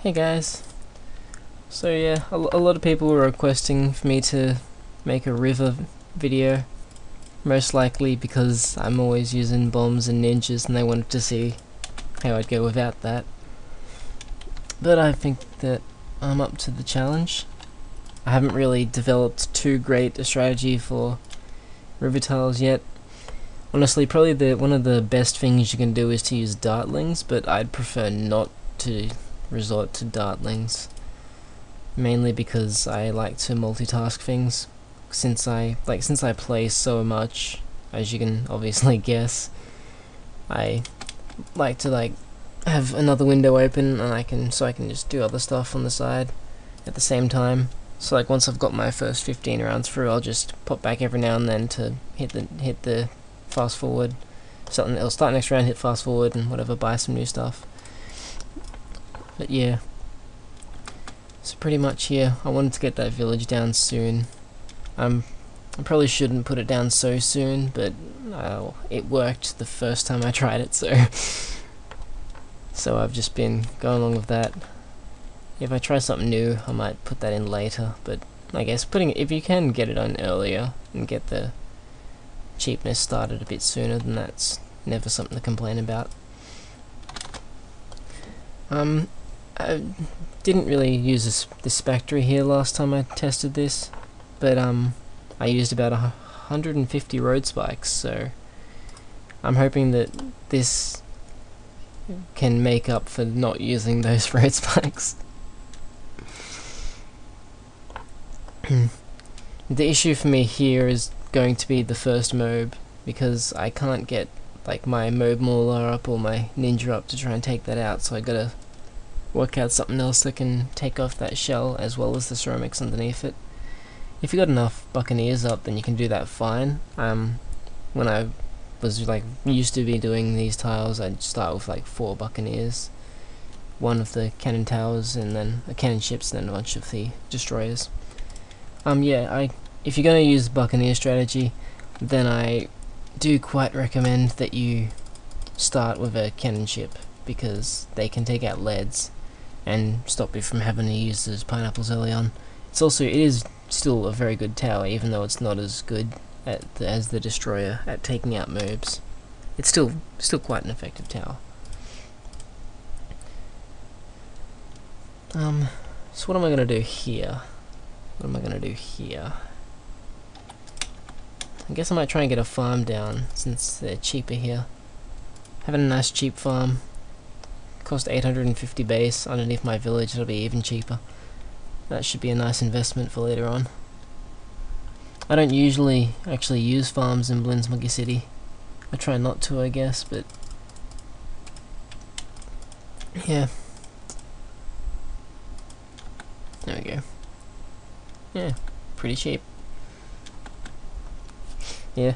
Hey guys. So yeah, a lot of people were requesting for me to make a river video, most likely because I'm always using bombs and ninjas and they wanted to see how I'd go without that. But I think that I'm up to the challenge. I haven't really developed too great a strategy for river tiles yet. Honestly, probably one of the best things you can do is to use dartlings, but I'd prefer not to resort to dartlings, mainly because I like to multitask things. Since I play so much, as you can obviously guess, I like to have another window open and I can just do other stuff on the side at the same time. So once I've got my first 15 rounds through, I'll just pop back every now and then to hit the fast forward. I'll start next round, hit fast forward and whatever, buy some new stuff. But yeah, so pretty much here, I wanted to get that village down soon. I probably shouldn't put it down so soon, but it worked the first time I tried it, so I've just been going along with that. If I try something new, I might put that in later, but I guess if you can get it on earlier and get the cheapness started a bit sooner, then that's never something to complain about. I didn't really use this factory here last time I tested this, but I used about 150 road spikes, so I'm hoping that this can make up for not using those road spikes. The issue for me here is going to be the first mob, because I can't get my mob mauler up or my ninja up to try and take that out, so I gotta work out something else that can take off that shell as well as the ceramics underneath it. If you got enough buccaneers up, then you can do that fine. When I was used to be doing these tiles, I'd start with 4 buccaneers, one of the cannon towers, and then cannon ships, and then a bunch of the destroyers. If you're gonna use the buccaneer strategy, then I do quite recommend that you start with a cannon ship, because they can take out leads and stop you from having to use those pineapples early on. It is still a very good tower, even though it's not as good as the destroyer at taking out mobs. It's still quite an effective tower. So what am I gonna do here? I guess I might try and get a farm down, since they're cheaper here. Having a nice cheap farm. Cost 850 base underneath my village, it'll be even cheaper. That should be a nice investment for later on. I don't usually actually use farms in Blins Monkey City. I try not to, I guess, but yeah. There we go. Yeah, pretty cheap. Yeah,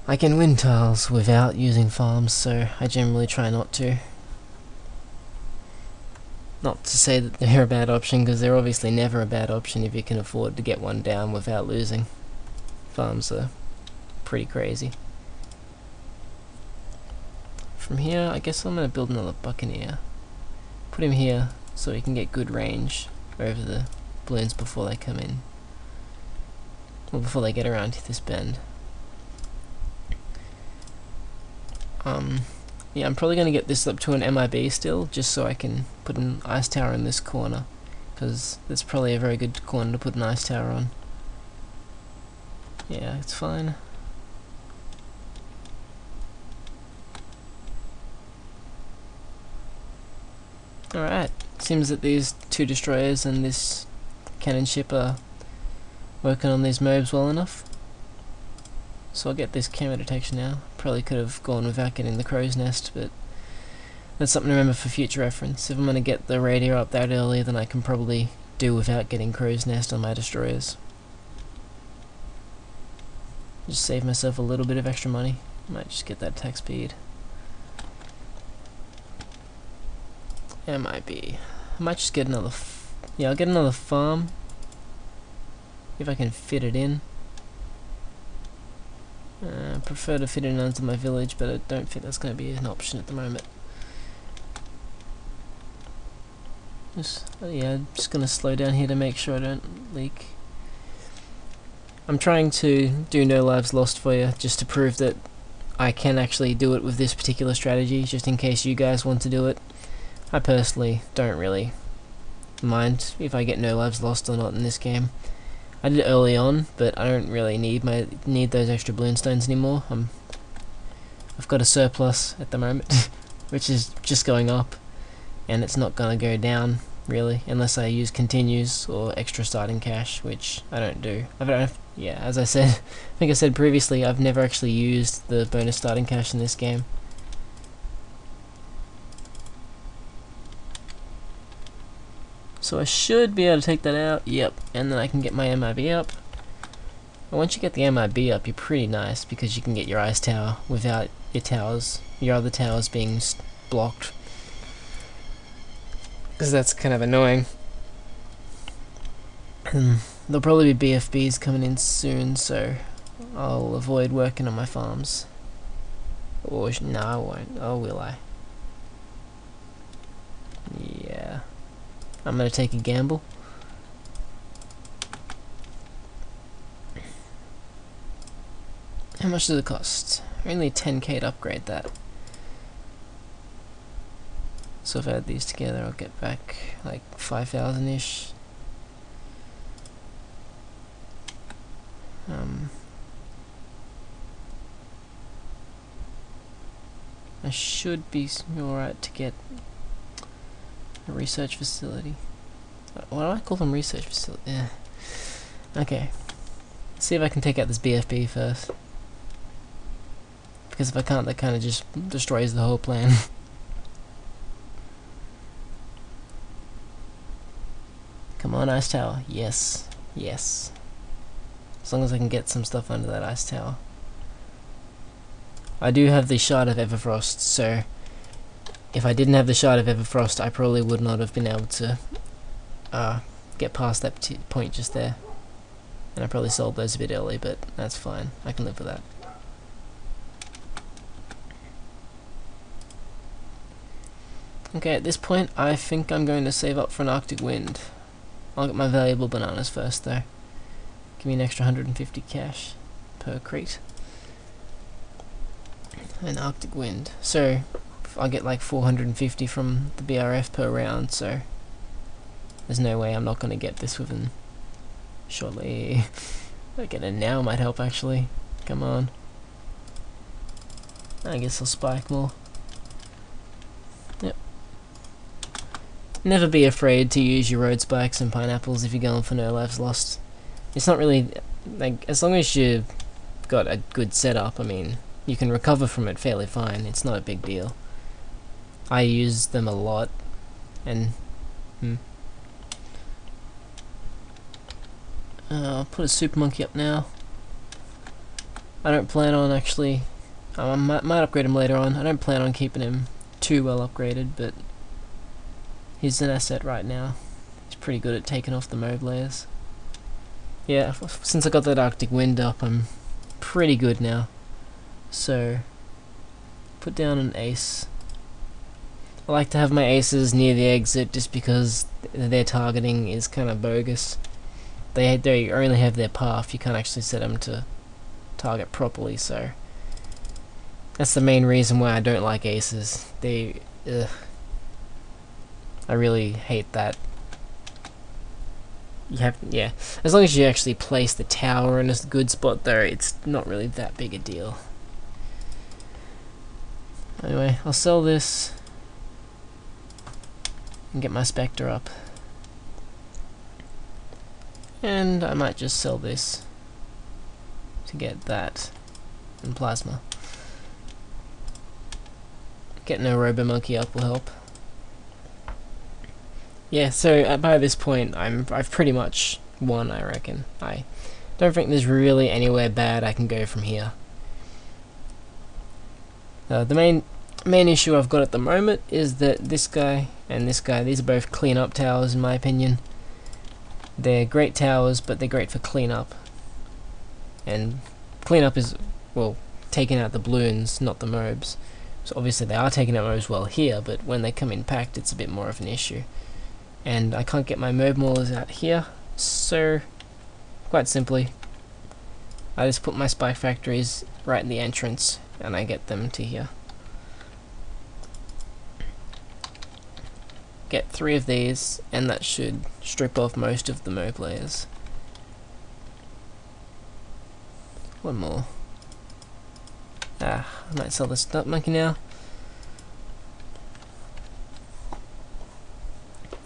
I can win tiles without using farms, so I generally try not to. Not to say that they're a bad option, because they're obviously never a bad option if you can afford to get one down without losing. Farms are pretty crazy. From here, I guess I'm going to build another buccaneer. Put him here so he can get good range over the balloons before they come in. Or before they get around to this bend. Yeah, I'm probably going to get this up to an MIB still, just so I can put an ice tower in this corner, because that's probably a very good corner to put an ice tower on. Yeah, it's fine. Alright, seems that these 2 destroyers and this cannon ship are working on these mobs well enough. So I'll get this camera detection now. Probably could have gone without getting the crow's nest, but that's something to remember for future reference. If I'm going to get the radio up that early, then I can probably do without getting crow's nest on my destroyers. Just save myself a little bit of extra money. Might just get that attack speed. MIB. I might just get another. I'll get another farm if I can fit it in. I prefer to fit it into my village, but I don't think that's going to be an option at the moment. Yeah, I'm just gonna slow down here to make sure I don't leak. I'm trying to do no lives lost for you, just to prove that I can actually do it with this particular strategy, just in case you guys want to do it. I personally don't really mind if I get no lives lost or not in this game. I did it early on, but I don't really need those extra balloon stones anymore. I've got a surplus at the moment, which is just going up, and it's not gonna go down really unless I use continues or extra starting cash, which I don't do. Yeah, as I said, I think I said previously, I've never actually used the bonus starting cash in this game. So I should be able to take that out, yep, and then I can get my MIB up. And once you get the MIB up, you're pretty nice because you can get your ice tower without your other towers being blocked. Because that's kind of annoying. There'll probably be BFBs coming in soon, so I'll avoid working on my farms. Or, no, I won't. Oh, will I? Yeah. I'm gonna take a gamble. How much does it cost? Only 10k to upgrade that. So if I add these together, I'll get back like 5,000-ish. I should be alright to get a research facility. Why do I call them research facility? Yeah. Okay. Let's see if I can take out this BFB first. Because if I can't, that kind of just destroys the whole plan. Come on, ice tower. Yes. Yes. As long as I can get some stuff under that ice tower. I do have the Shard of Everfrost, so if I didn't have the Shard of Everfrost, I probably would not have been able to get past that point just there. And I probably sold those a bit early, but that's fine. I can live with that. Okay, at this point, I think I'm going to save up for an Arctic Wind. I'll get my valuable bananas first, though. Give me an extra 150 cash per crate. An Arctic Wind. So, I'll get like 450 from the BRF per round, so there's no way I'm not going to get this within shortly. Getting it now might help, actually. Come on. I guess I'll spike more. Yep. Never be afraid to use your road spikes and pineapples if you're going for no lives lost. It's not really, like, as long as you've got a good setup, I mean, you can recover from it fairly fine. It's not a big deal. I use them a lot, and I'll put a super monkey up now. I don't plan on actually. I might upgrade him later on. I don't plan on keeping him too well upgraded, but he's an asset right now. He's pretty good at taking off the mauve layers. Yeah, since I got that Arctic Wind up, I'm pretty good now. So, put down an ace. I like to have my aces near the exit just because their targeting is kind of bogus. They only have their path, you can't actually set them to target properly, so that's the main reason why I don't like aces. I really hate that. Yeah, as long as you actually place the tower in a good spot though, it's not really that big a deal. Anyway, I'll sell this and get my Spectre up. And I might just sell this to get that and plasma. Getting a Robo Monkey up will help. Yeah, so by this point I've pretty much won, I reckon. I don't think there's really anywhere bad I can go from here. The main issue I've got at the moment is that this guy and this guy, these are both clean-up towers in my opinion. They're great towers, but they're great for cleanup. And cleanup is, well, taking out the balloons, not the mobs. So obviously they are taking out mobs well here, but when they come in packed, it's a bit more of an issue. and I can't get my mob maulers out here, so quite simply I just put my spike factories right in the entrance and I get them to here. Get 3 of these and that should strip off most of the mob layers. One more. I might sell this nut monkey now.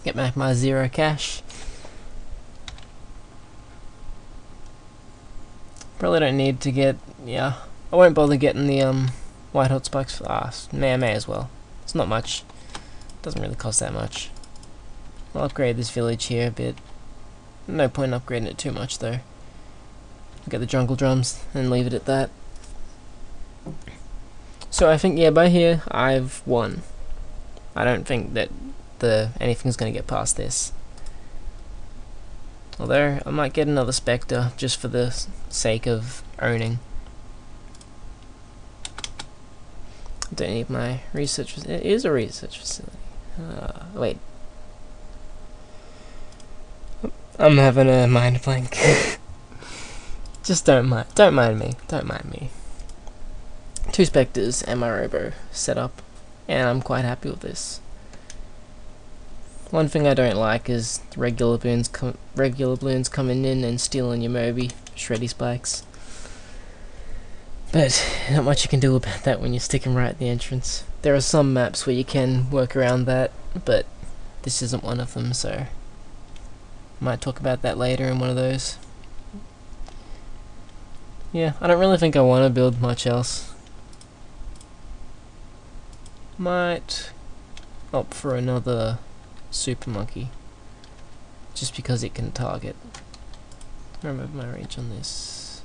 Get back my 0 cash. Probably don't need to get, I won't bother getting the white hot spikes. May as well. It's not much. Doesn't really cost that much. I'll upgrade this village here a bit. No point in upgrading it too much though. Get the jungle drums and leave it at that. So I think by here I've won. I don't think that anything's gonna get past this. Although I might get another Spectre just for the sake of owning. Don't need my research facility. It is a research facility. Wait. I'm having a mind blank. Just don't mind me. 2 Spectres and my Robo set up, and I'm quite happy with this. One thing I don't like is regular balloons coming in and stealing your Moby, shreddy spikes. But not much you can do about that when you're sticking right at the entrance. There are some maps where you can work around that, but this isn't one of them, so might talk about that later in one of those. Yeah, I don't really think I want to build much else. Might opt for another super monkey, just because it can target. Remove my reach on this.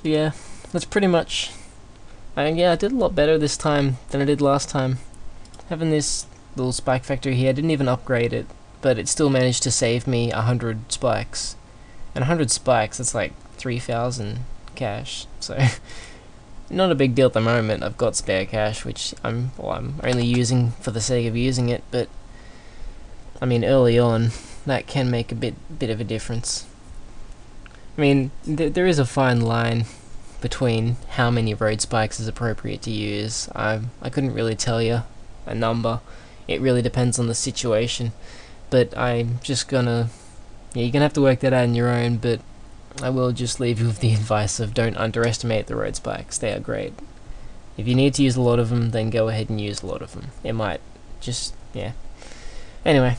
Yeah, that's pretty much. I did a lot better this time than I did last time. Having this little spike factory here, I didn't even upgrade it, but it still managed to save me 100 spikes. And 100 spikes, that's like 3,000 cash. So not a big deal at the moment. I've got spare cash, which I'm only using for the sake of using it, but I mean early on that can make a bit of a difference. I mean there is a fine line between how many road spikes is appropriate to use. I couldn't really tell you a number. It really depends on the situation, but I'm just gonna you're gonna have to work that out on your own, but I will just leave you with the advice of don't underestimate the road spikes. They are great. If you need to use a lot of them, then go ahead and use a lot of them. It might just, Anyway,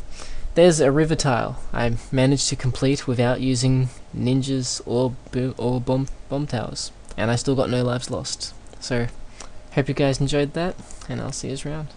there's a river tile I managed to complete without using ninjas or bomb towers, and I still got no lives lost. So, hope you guys enjoyed that, and I'll see you around.